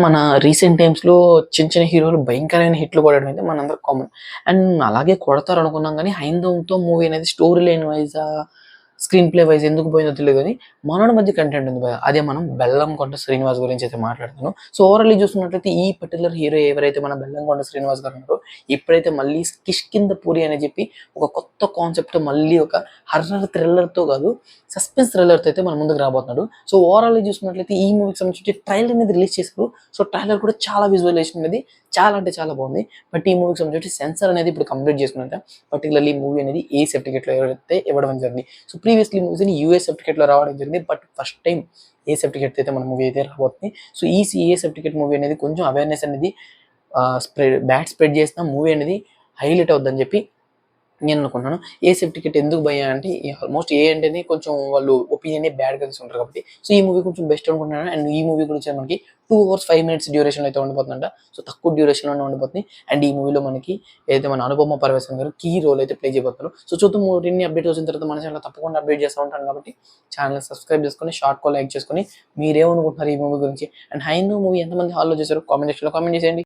మన రీసెంట్ టైమ్స్‌లో చిన్న చిన్న హీరోలు భయంకరమైన హిట్‌లు కొట్టడం అయితే మనందరికి కామన్. అండ్ అలాగే కొడతారనుకున్నాం గానీ 'హైందవంతో' మూవీ అనేది story line wise, screenplay wise ఎందుకు పోయిందో తెలీదు గానీ, మనోడి మధ్య కంటెంట్ ఉంది భయ్యా. అదే మనం 'బెల్లంకొండ శ్రీనివాస్' గురించయితే మాట్లాడుతాను. సో, ఓవరాల్లీ చూసుకున్నట్లయితే ఈ పర్టిక్యులర్ హీరో ఎవరైతే మన 'బెల్లంకొండ శ్రీనివాస్' గారు ఉన్నారో, ఇప్పుడైతే మళ్ళీ 'కిష్కింధపురి' అని చెప్పి ఒక కొత్త కాన్సెప్ట్ మళ్ళీ ఒక హర్రర్ థ్రిల్లర్‌తో కాదు, సస్పెన్స్ థ్రిల్లర్‌తో అయితే మన ముందుకు రాబోతున్నాడు. సో, ఓవరాల్లీ చూసుకున్నట్లయితే ఈ మూవీకి సంబంధించి ట్రైలర్ అనేది రిలీజ్ చేశారు. సో, ట్రైలర్ కూడా చాలా విజువలైజేషన్ అనేది చాలా అంటే చాలా బాగుంది. బట్ ఈ మూవీకి సంబంధించి సెన్సార్ అనేది ఇప్పుడు కంప్లీట్ చేసుకున్నాక పర్టికులర్లీ మూవీ అనేది ఏ సర్టిఫికేట్‌లో ఎవరైతే ఇవ్వడం జరిగింది. సో, ప్రీవియస్‌లీ మూవీస్‌ని యూఎస్ సర్టిఫికేట్‌లో రావడం జరిగింది. బట్ ఫస్ట్ టైమ్ ఏ సర్టిఫికేట్‌తో అయితే మన మూవీ అయితే రాబోతుంది. సో, ఈ ఏ సర్టిఫికేట్ మూవీ అనేది కొంచెం అవేర్‌నెస్ అనేది స్ప్రెడ్ చేసిన మూవీ అనేది హైలైట్ అవుద్దని చెప్పి నేను అనుకున్నాను. ఏ సర్టిఫికేట్ ఎందుకు భయ్యా అంటే ఆల్మోస్ట్ ఏ అంటేనే కొంచెం వాళ్ళు ఒపీనియనే బ్యాడ్‌గా తీసుకుంటారు కాబట్టి. సో, ఈ మూవీ కొంచెం బెస్ట్ అనుకుంటున్నాను. అండ్ ఈ మూవీ గురించి మనకి 2 అవర్స్ 5 మినిట్స్ డ్యూరేషన్‌లో అయితే ఉండిపోతుందంట. సో, తక్కువ డ్యూరేషన్‌లోనే ఉండిపోతుంది. అండ్ ఈ మూవీలో మనకి ఏదైతే మన అనుపమ పరమేశ్వరన్ గారు కీ రోల్ అయితే ప్లే చేయబోతున్నారు. సో, చూద్దాం మరిన్ని అప్డేట్స్ వచ్చిన తర్వాత మన ఛానెల్‌లో తప్పకుండా అప్డేట్ చేస్తూ ఉంటాను కాబట్టి ఛానెల్‌ని సబ్స్క్రైబ్ చేసుకొని, షార్ట్‌కో లైక్ చేసుకొని మీరేమనుకుంటున్నారు ఈ మూవీ గురించి? అండ్ 'హైందవ్' మూవీ ఎంతమంది హాల్‌లో చూసారో కామెంట్ సెక్షన్‌లో కామెంట్ చేసేయండి.